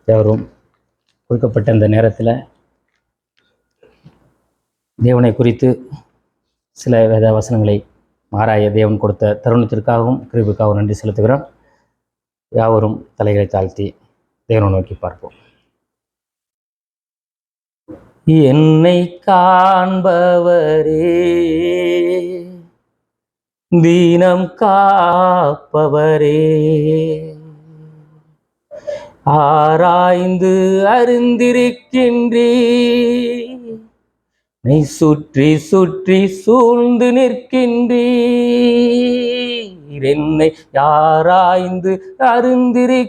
யாரும் கொடுக்கப்பட்ட இந்த நேரத்தில் தேவனை குறித்து சில வேத வசனங்களை ஆராய தேவன் கொடுத்த தருணத்திற்காகவும் கிருபைக்காகவும் நன்றி செலுத்துகிறோம். யாவரும் தலைகளை தாழ்த்தி தேவனை நோக்கி பார்ப்போம். என்னை காண்பவரே, தீனம் காப்பவரே, ஆராய்ந்து அறிந்திருக்கின்றீர், சுற்றி சுற்றி சூழ்ந்து நிற்கின்றீர். என்னை ஆராய்ந்து அறிந்திருக்கின்றீர்,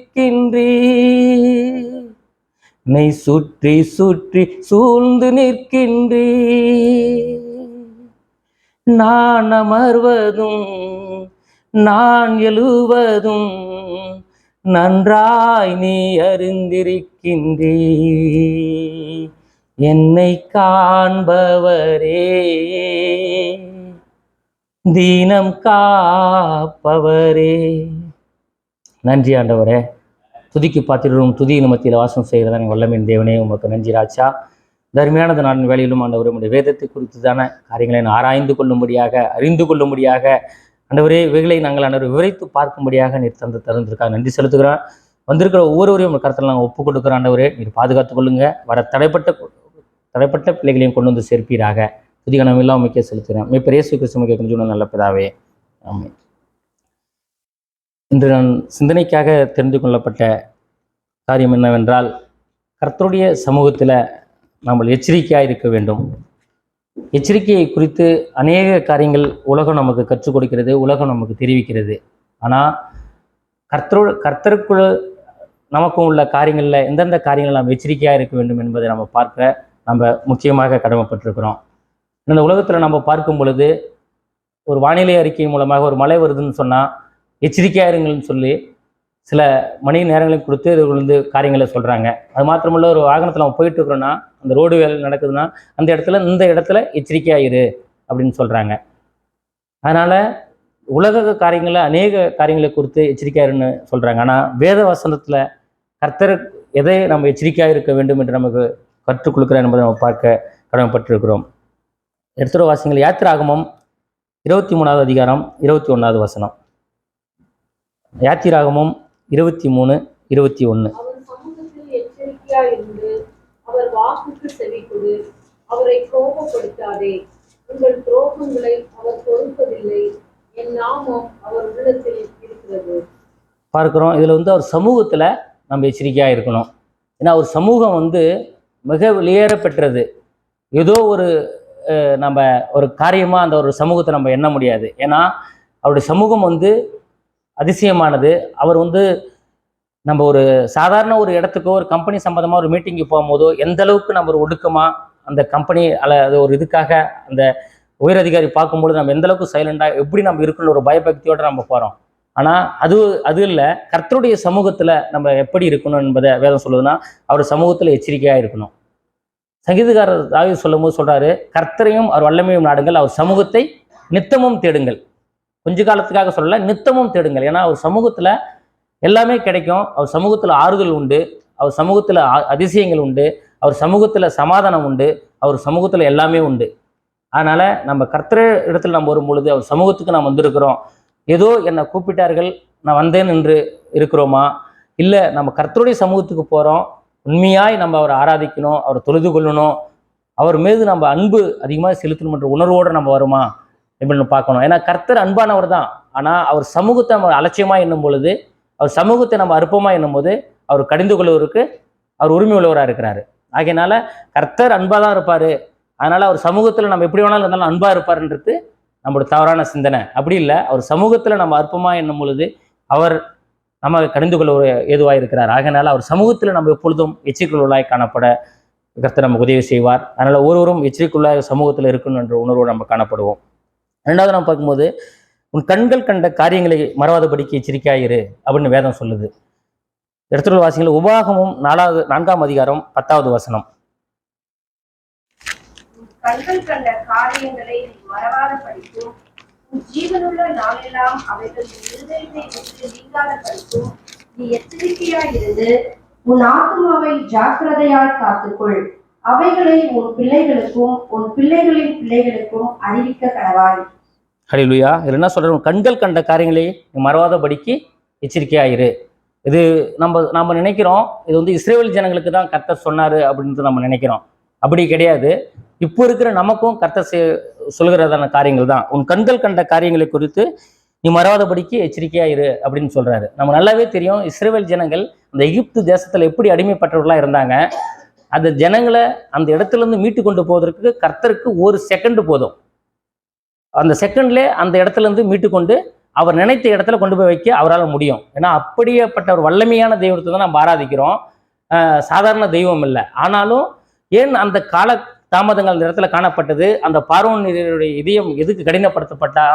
சுற்றி சுற்றி சூழ்ந்து நிற்கின்றீர். நான் அமர்வதும் நான் எழுவதும் நன்றாய் நீ அறிந்திருக்கின்றீர். என்னை காண்பவரே, தீனம் காப்பவரே. நன்றி ஆண்டவரே. துதிக்கு பாத்திரம் துதியின் மத்தியில் வாசம் செய்கிறதான வல்லமின் தேவனே, உமக்கு நன்றி ராஜா. தர்மையானது நான் வேலையிலும் ஆண்டவரே, உடைய வேதத்தை குறித்து தானே காரியங்களை ஆராய்ந்து கொள்ளும்படியாக, அறிந்து கொள்ளும்படியாக ஆண்டவரே, இவைகளை நாங்கள் ஆண்டவர் விவரித்து பார்க்கும்படியாக நீர் தந்து தருந்திருக்காங்க. நன்றி செலுத்துகிறோம். வந்திருக்கிற ஒவ்வொருவரையும் உங்கள் கருத்தில் நாங்கள் ஒப்புக் கொடுக்குறோம். ஆண்டவரே, நீர் பாதுகாத்துக் கொள்ளுங்க. வர தடைப்பட்ட பிள்ளைகளையும் கொண்டு வந்து சேர்ப்பீராக. துதிகணம் எல்லாம் முக்கிய செலுத்துகிறேன். மிகப்பெரிய கிறிஸ்து கேட்கணும் நல்ல பிதாவே, ஆமென். இன்று நான் சிந்தனைக்காக தெரிந்து கொள்ளப்பட்ட காரியம் என்னவென்றால், கர்த்தருடைய சமூகத்தில் நாம் எச்சரிக்கையாக இருக்க வேண்டும். எச்சரிக்கையை குறித்து அநேக காரியங்கள் உலகம் நமக்கு கற்றுக் கொடுக்கிறது, உலகம் நமக்கு தெரிவிக்கிறது. ஆனால் கர்த்தருக்குள் நமக்கும் உள்ள காரியங்களில் எந்தெந்த காரியங்கள் நாம் எச்சரிக்கையாக இருக்க வேண்டும் என்பதை நம்ம பார்க்க நம்ம முக்கியமாக கடமைப்பட்டிருக்கிறோம். இந்த உலகத்தில் நம்ம பார்க்கும் பொழுது, ஒரு வானிலை அறிக்கை மூலமாக ஒரு மழை வருதுன்னு சொன்னால் எச்சரிக்கையாக இருங்கள்னு சொல்லி சில மணி நேரங்களுக்கு கொடுத்து இது வந்து காரியங்களை சொல்கிறாங்க. அது மாத்திரமல்ல, ஒரு வாகனத்தில் நம்ம போயிட்டு இருக்கிறோன்னா, அந்த ரோடு வேலை நடக்குதுன்னா அந்த இந்த இடத்துல எச்சரிக்கையாக இரு அப்படின்னு சொல்கிறாங்க. அதனால் உலக காரியங்களில் அநேக காரியங்களை குறித்து எச்சரிக்கையாருன்னு சொல்கிறாங்க. ஆனால் வேத வசனத்தில் கர்த்தர் எதை நம்ம எச்சரிக்கையாக இருக்க வேண்டும் என்று நமக்கு கற்றுக் கொடுக்குறார் என்பதை நம்ம பார்க்க கடமைப்பட்டிருக்கிறோம். எடுத்துகிற வாசியங்கள் யாத்திராகமம் 23வது அதிகாரம் 21வது வசனம். யாத்திராகமம் 23:21. அவர் வாக்குக்கு செவிகொடு, அவரை கோபப்படுத்தாதே, உங்கள் துரோகங்களை அவர் பொறுப்பதில்லை, என் நாமம் அவர் உள்ளத்தில் இருக்கிறது. பார்க்கிறோம். இதில் அவர் சமூகத்தில் நம்ம எச்சரிக்கையாக இருக்கணும். ஏன்னா அவர் சமூகம் மிக வெளியேற பெற்றது. ஏதோ நம்ம ஒரு காரியமாக அந்த ஒரு சமூகத்தை நம்ம எண்ண முடியாது. ஏன்னா அவருடைய சமூகம் அதிசயமானது. அவர் நம்ம ஒரு சாதாரண ஒரு இடத்துக்கோ ஒரு கம்பெனி சம்மந்தமாக ஒரு மீட்டிங்கு போகும்போதோ எந்த அளவுக்கு நம்ம ஒரு ஒடுக்கமாக அந்த கம்பெனி அது ஒரு இதுக்காக அந்த உயரதிகாரி பார்க்கும்பொழுது நம்ம எந்த அளவுக்கு சைலண்டாக எப்படி நம்ம இருக்குன்னு ஒரு பயபக்தியோடு நம்ம போகிறோம். ஆனால் அது இல்லை, கர்த்தருடைய சமூகத்தில் நம்ம எப்படி இருக்கணும் என்பதை வேதம் சொல்லுதுன்னா, அவர் சமூகத்தில் எச்சரிக்கையாக இருக்கணும். சங்கீதக்காரர் தாவீது சொல்லும் போது சொல்கிறாரு, கர்த்தரையும் அவர் வல்லமையும் நாடுங்கள், அவர் சமூகத்தை நித்தமும் தேடுங்கள். கொஞ்ச காலத்துக்காக சொல்லலை, நித்தமும் தேடுங்கள். ஏன்னா அவர் சமூகத்தில் எல்லாமே கிடைக்கும். அவர் சமூகத்தில் ஆறுதல் உண்டு, அவர் சமூகத்தில் அதிசயங்கள் உண்டு, அவர் சமூகத்தில் சமாதானம் உண்டு, அவர் சமூகத்தில் எல்லாமே உண்டு. அதனால் நம்ம கர்த்தர் இடத்துல நம்ம வரும்பொழுது அவர் சமூகத்துக்கு நாம் வந்திருக்கிறோம். ஏதோ என்னை கூப்பிட்டார்கள் நான் வந்தேன் என்று இருக்கிறோமா? இல்லை, நம்ம கர்த்தருடைய சமூகத்துக்கு போகிறோம், உண்மையாய் நம்ம அவரை ஆராதிக்கணும், அவரை தொழுது கொள்ளணும், அவர் மீது நம்ம அன்பு அதிகமாக செலுத்தணும் என்ற உணர்வோடு நம்ம வருமா அப்படின்னு பார்க்கணும். ஏன்னா கர்த்தர் அன்பானவர் தான். ஆனால் அவர் சமூகத்தை நம்ம அலட்சியமாக எண்ணும் பொழுது, அவர் சமூகத்தை நம்ம அற்பமாக என்னும் போது அவர் கடிந்து கொள்வதற்கு அவர் உரிமை உள்ளவராக இருக்கிறாரு. ஆகையினால கர்த்தர் அன்பாக தான் இருப்பார். அதனால் அவர் சமூகத்தில் நம்ம எப்படி வேணாலும் இருந்தாலும் அன்பாக இருப்பார்ன்றது நம்மளோட தவறான சிந்தனை. அப்படி இல்லை, அவர் சமூகத்தில் நம்ம அற்பமாக என்னும் பொழுது அவர் நம்ம கடிந்து கொள்ள ஏதுவாக இருக்கிறார். ஆகையினால அவர் சமூகத்தில் நம்ம எப்பொழுதும் எச்சரிக்கையுள்ளாய் காணப்பட கர்த்தர் நமக்கு உதவி செய்வார். அதனால் ஒருவரும் எச்சரிக்கையுள்ளாய் சமூகத்தில் இருக்கணும் என்ற உணர்வோடு நம்ம காணப்படுவோம். ரெண்டாவது நம்ம பார்க்கும்போது, உன் கண்கள் கண்ட காரியங்களை மறவாதபடிக்கு எச்சரிக்கையாயிரு அப்படின்னு வேதம் சொல்லுது. எடுத்துள்ள வாசிகள் உபாகமும் 4ஆம் அதிகாரம் 10வது வசனம். கண்கள் கண்ட காரியங்களை மறவாதபடிக்கும், ஜீவனுள்ள நாளெல்லாம் அவைகள் இருதயத்தை விட்டு நீங்காதபடிக்கும் நீ எச்சரிக்கையாயிருந்து உன் ஆத்துமாவை ஜாக்கிரதையாய் காத்துக்கொள். அவைகளை உன் பிள்ளைகளுக்கும் உன் பிள்ளைகளின் பிள்ளைகளுக்கும் அறிவிக்க கடவாய். ஹல்லேலூயா. இதில் என்ன சொல்கிறோம்? கண்கள் கண்ட காரியங்களை நீ மறவாதபடிக்கு எச்சரிக்கையாயிரு. இது நம்ம நினைக்கிறோம் இது வந்து இஸ்ரேல் ஜனங்களுக்கு தான் கர்த்தர் சொன்னார் அப்படின்ட்டு நம்ம நினைக்கிறோம். அப்படி கிடையாது. இப்போ இருக்கிற நமக்கும் கர்த்தர் சொல்கிறதான காரியங்கள் தான். உன் கண்கள் கண்ட காரியங்களை குறித்து நீ மறவாதபடிக்கு எச்சரிக்கையாயிரு அப்படின்னு சொல்றாரு. நம்ம நல்லாவே தெரியும் இஸ்ரேல் ஜனங்கள் அந்த எகிப்து தேசத்துல எப்படி அடிமைப்பட்டவர்களாக இருந்தாங்க. அந்த ஜனங்களை அந்த இடத்துல இருந்து மீட்டு கொண்டு போவதற்கு கர்த்தருக்கு ஒரு செகண்ட் போதும். அந்த செகண்ட்லேயே அந்த இடத்துல இருந்து மீட்டு கொண்டு அவர் நினைத்த இடத்துல கொண்டு போய் வைக்க அவரால் முடியும். ஏன்னா அப்படியேப்பட்ட ஒரு வல்லமையான தெய்வத்தை தான் நம்ம ஆராதிக்கிறோம். சாதாரண தெய்வம் இல்லை. ஆனாலும் ஏன் அந்த கால தாமதங்கள் அந்த இடத்துல காணப்பட்டது? அந்த பார்வோனுடைய இதயம் எதுக்கு கடினப்படுத்தப்பட்டா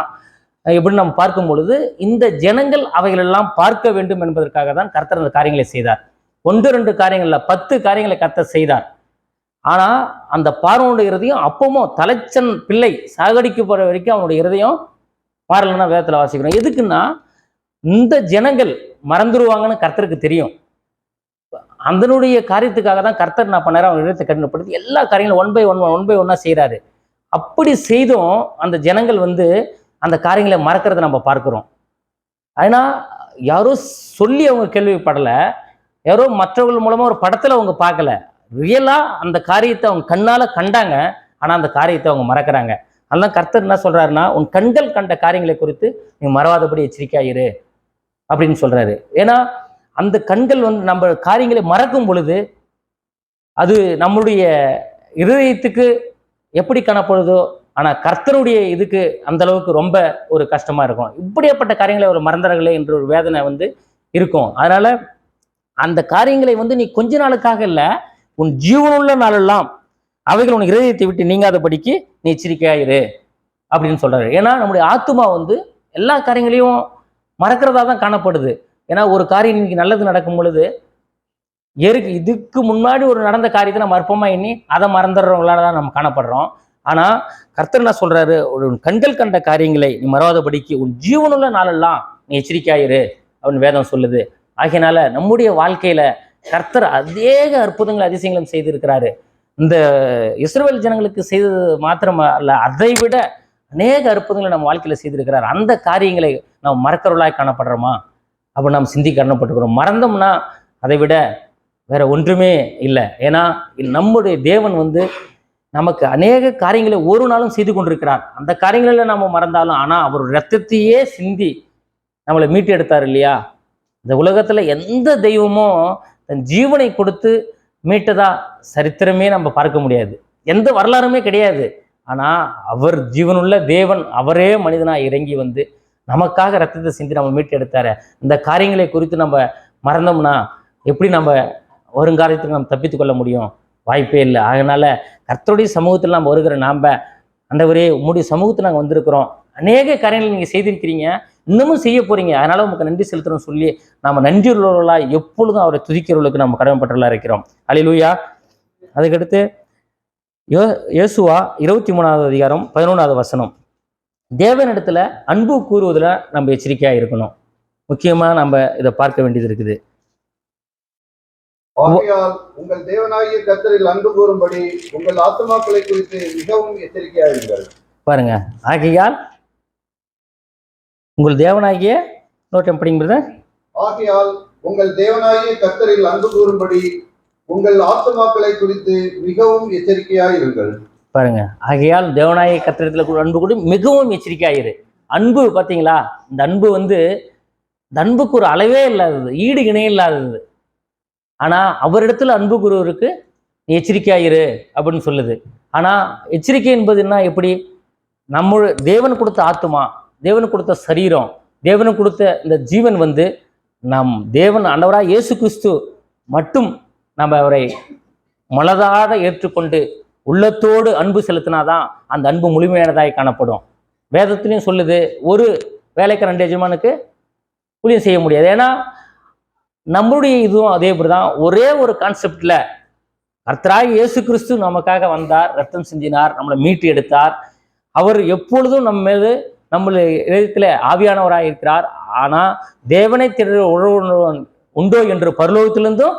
எப்படின்னு நம்ம பார்க்கும் பொழுது இந்த ஜனங்கள் அவைகளெல்லாம் பார்க்க வேண்டும் என்பதற்காக தான் கர்த்தர் அந்த காரியங்களை செய்தார். 1-2 காரியங்கள்ல 10 காரியங்களை கர்த்தர் செய்தார். ஆனா அந்த பார்வோனுடைய இருதயம் அப்பவும் தலைச்சன் பிள்ளை சாகடிக்க போற வரைக்கும் அவனுடைய இருதயம் மாறலன்னா வேதத்துல வாசிக்கிறோம். எதுக்குன்னா இந்த ஜனங்கள் மறந்துடுவாங்கன்னு கர்த்தருக்கு தெரியும். அதனுடைய காரியத்துக்காக தான் கர்த்தர் என்ன பண்ணாரு? அவன் இடத்தை கடினப்படுத்தி எல்லா காரியங்களும் ஒன் பை ஒன்னா செய்யறாரு. அப்படி செய்தும் அந்த ஜனங்கள் வந்து அந்த காரியங்களை மறக்கிறத நம்ம பார்க்கிறோம். ஏன்னா யாரோ சொல்லி அவங்க கேள்விப்படலை, யாரோ மற்றவர்கள் மூலமா ஒரு படத்துல அவங்க பார்க்கல, ரியலா அந்த காரியத்தை அவங்க கண்ணால கண்டாங்க. ஆனா அந்த காரியத்தை அவங்க மறக்கிறாங்க. அதெல்லாம் கர்த்தர் என்ன சொல்றாருன்னா, உன் கண்கள் கண்ட காரியங்களை குறித்து நீ மறவாதபடி எச்சரிக்கையாயிரு அப்படின்னு சொல்றாரு. ஏன்னா அந்த கண்கள் வந்து நம்ம காரியங்களை மறக்கும் பொழுது அது நம்மளுடைய இருதயத்துக்கு எப்படி காணப்படுதோ, ஆனா கர்த்தருடைய இதுக்கு அந்த அளவுக்கு ரொம்ப ஒரு கஷ்டமா இருக்கும். இப்படியாப்பட்ட காரியங்களை ஒரு மறந்துறாங்களே என்ற ஒரு வேதனை வந்து இருக்கும். அதனால அந்த காரியங்களை வந்து நீ கொஞ்ச நாளுக்காக இல்லை, உன் ஜீவனுள்ள நாளெல்லாம் அவைகள் உன் இருதயத்தை விட்டு நீங்காதபடிக்கு நீ எச்சரிக்கையாயிரு அப்படின்னு சொல்றாரு. ஏன்னா நம்முடைய ஆத்துமா வந்து எல்லா காரியங்களையும் மறக்கிறதா தான் காணப்படுது. ஏன்னா ஒரு காரியம் இன்னைக்கு நல்லது நடக்கும் பொழுது இதுக்கு முன்னாடி ஒரு நடந்த காரியத்தை நம்ம அற்பமா எண்ணி அதை மறந்துடுறவங்களால தான் நம்ம காணப்படுறோம். ஆனா கர்த்தர் என்ன சொல்றாரு? உன் கண்கள் கண்ட காரியங்களை நீ மறவாதபடிக்கு உன் ஜீவனுள்ள நாளெல்லாம் நீ எச்சரிக்கையாயிரு அப்படின்னு வேதம் சொல்லுது. ஆகையினால நம்முடைய வாழ்க்கையில கர்த்தர் அநேக அற்புதங்கள் அதிசயங்களும் செய்திருக்கிறாரு. இந்த இஸ்ரவேல் ஜனங்களுக்கு செய்தது மாத்திரம் அல்ல, அதை விட அநேக அற்புதங்களை நம்ம வாழ்க்கையில செய்திருக்கிறார். அந்த காரியங்களை நம்ம மறக்கிறவர்களாய் காணப்படுறோமா? அப்போ நாம் சிந்திக்க காரணப்பட்டுக்கிறோம். மறந்தோம்னா அதை விட வேற ஒன்றுமே இல்லை. ஏன்னா நம்முடைய தேவன் வந்து நமக்கு அநேக காரியங்களை ஒரு நாளும் செய்து கொண்டிருக்கிறார். அந்த காரியங்களில் நம்ம மறந்தாலும் ஆனால் அவர் ரத்தத்தையே சிந்தி நம்மளை மீட்டு எடுத்தார் இல்லையா? இந்த உலகத்துல எந்த தெய்வமும் தன் ஜீவனை கொடுத்து மீட்டதா சரித்திரமே நம்ம பார்க்க முடியாது. எந்த வரலாறுமே கிடையாது. ஆனா அவர் ஜீவனுள்ள தேவன், அவரே மனிதனா இறங்கி வந்து நமக்காக ரத்தத்தை சிந்தி நம்ம மீட்டு எடுத்தாரு. இந்த காரியங்களை குறித்து நம்ம மறந்தோம்னா எப்படி நம்ம வருங்காலத்துக்கு நம்ம தப்பித்து கொள்ள முடியும்? வாய்ப்பே இல்லை. அதனால கர்த்தருடைய சமூகத்தில் நம்ம வருகிற நாம, ஆண்டவரே உம்முடைய சமூகத்தில் நாங்கள் வந்திருக்கிறோம், அநேக காரியங்கள் நீங்கள் செய்திருக்கிறீங்க, இன்னமும் செய்ய போறீங்க, அதனால உங்களுக்கு நன்றி செலுத்தணும்னு சொல்லி நம்ம நன்றி உள்ளவர்களா எப்பொழுதும் அவரை துதிக்கிறவர்களுக்கு நம்ம கடமைப்பட்டவர்களா இருக்கிறோம். அல்லேலூயா. அதுக்கடுத்து யோசுவா 23வது அதிகாரம் 11வது வசனம். தேவனிடத்துல அன்பு கூறுவதில் நம்ம எச்சரிக்கையா இருக்கணும். முக்கியமா நம்ம இதை பார்க்க வேண்டியது இருக்குது. ஆகையால் உங்கள் தேவனாகிய கர்த்தரில் அன்பு கூறும்படி உங்கள் ஆத்துமாக்களை குறித்து மிகவும் எச்சரிக்கையாயிருங்கள். பாருங்க, ஆகையால் உங்கள் தேவனாகிய நோட்டம் படிங்கிறது. ஆகையால் உங்கள் தேவனாகிய கர்த்தரில் அன்பு கூறும்படி உங்கள் ஆத்துமாக்களை குறித்து மிகவும் எச்சரிக்கையாயிருங்கள். பாருங்க, ஆகையால் தேவனாகிய கர்த்தரிடத்தில் அன்பு கூடி மிகவும் எச்சரிக்கையாயிரு. அன்பு பார்த்தீங்களா? இந்த அன்பு வந்து இந்த அன்புக்கு ஒரு அளவே இல்லாதது, ஈடு இணை இல்லாதது. ஆனா அவரிடத்துல அன்பு கூறுவருக்கு எச்சரிக்கையாயிரு அப்படின்னு சொல்லுது. ஆனா எச்சரிக்கை என்பது என்ன? எப்படி? நம்ம தேவன் கொடுத்த ஆத்துமா, தேவன் கொடுத்த சரீரம், தேவன் கொடுத்த இந்த ஜீவன் வந்து நம் தேவன் ஆண்டவராக இயேசு கிறிஸ்து மட்டும் நம்ம அவரை மனதார ஏற்றுக்கொண்டு உள்ளத்தோடு அன்பு செலுத்தினாதான் அந்த அன்பு முழுமையானதாய் காணப்படும். வேதத்திலையும் சொல்லுது, ஒரு வேலைக்கு 2 எஜமானுக்கு ஊழியம் செய்ய முடியாது. ஏன்னா நம்மளுடைய இதுவும் அதே மாதிரிதான். ஒரே ஒரு கான்செப்ட்ல கர்த்தராகிய இயேசு கிறிஸ்து நமக்காக வந்தார், ரத்தம் சிந்தினார், நம்மளை மீட்டு எடுத்தார். அவர் எப்பொழுதும் நம்ம மீது நம்மளுடைய இதயத்துல ஆவியானவராக இருக்கிறார். ஆனா தேவனை தேடுகிற ஒருவன் உண்டோ என்று பரலோகத்திலிருந்தும்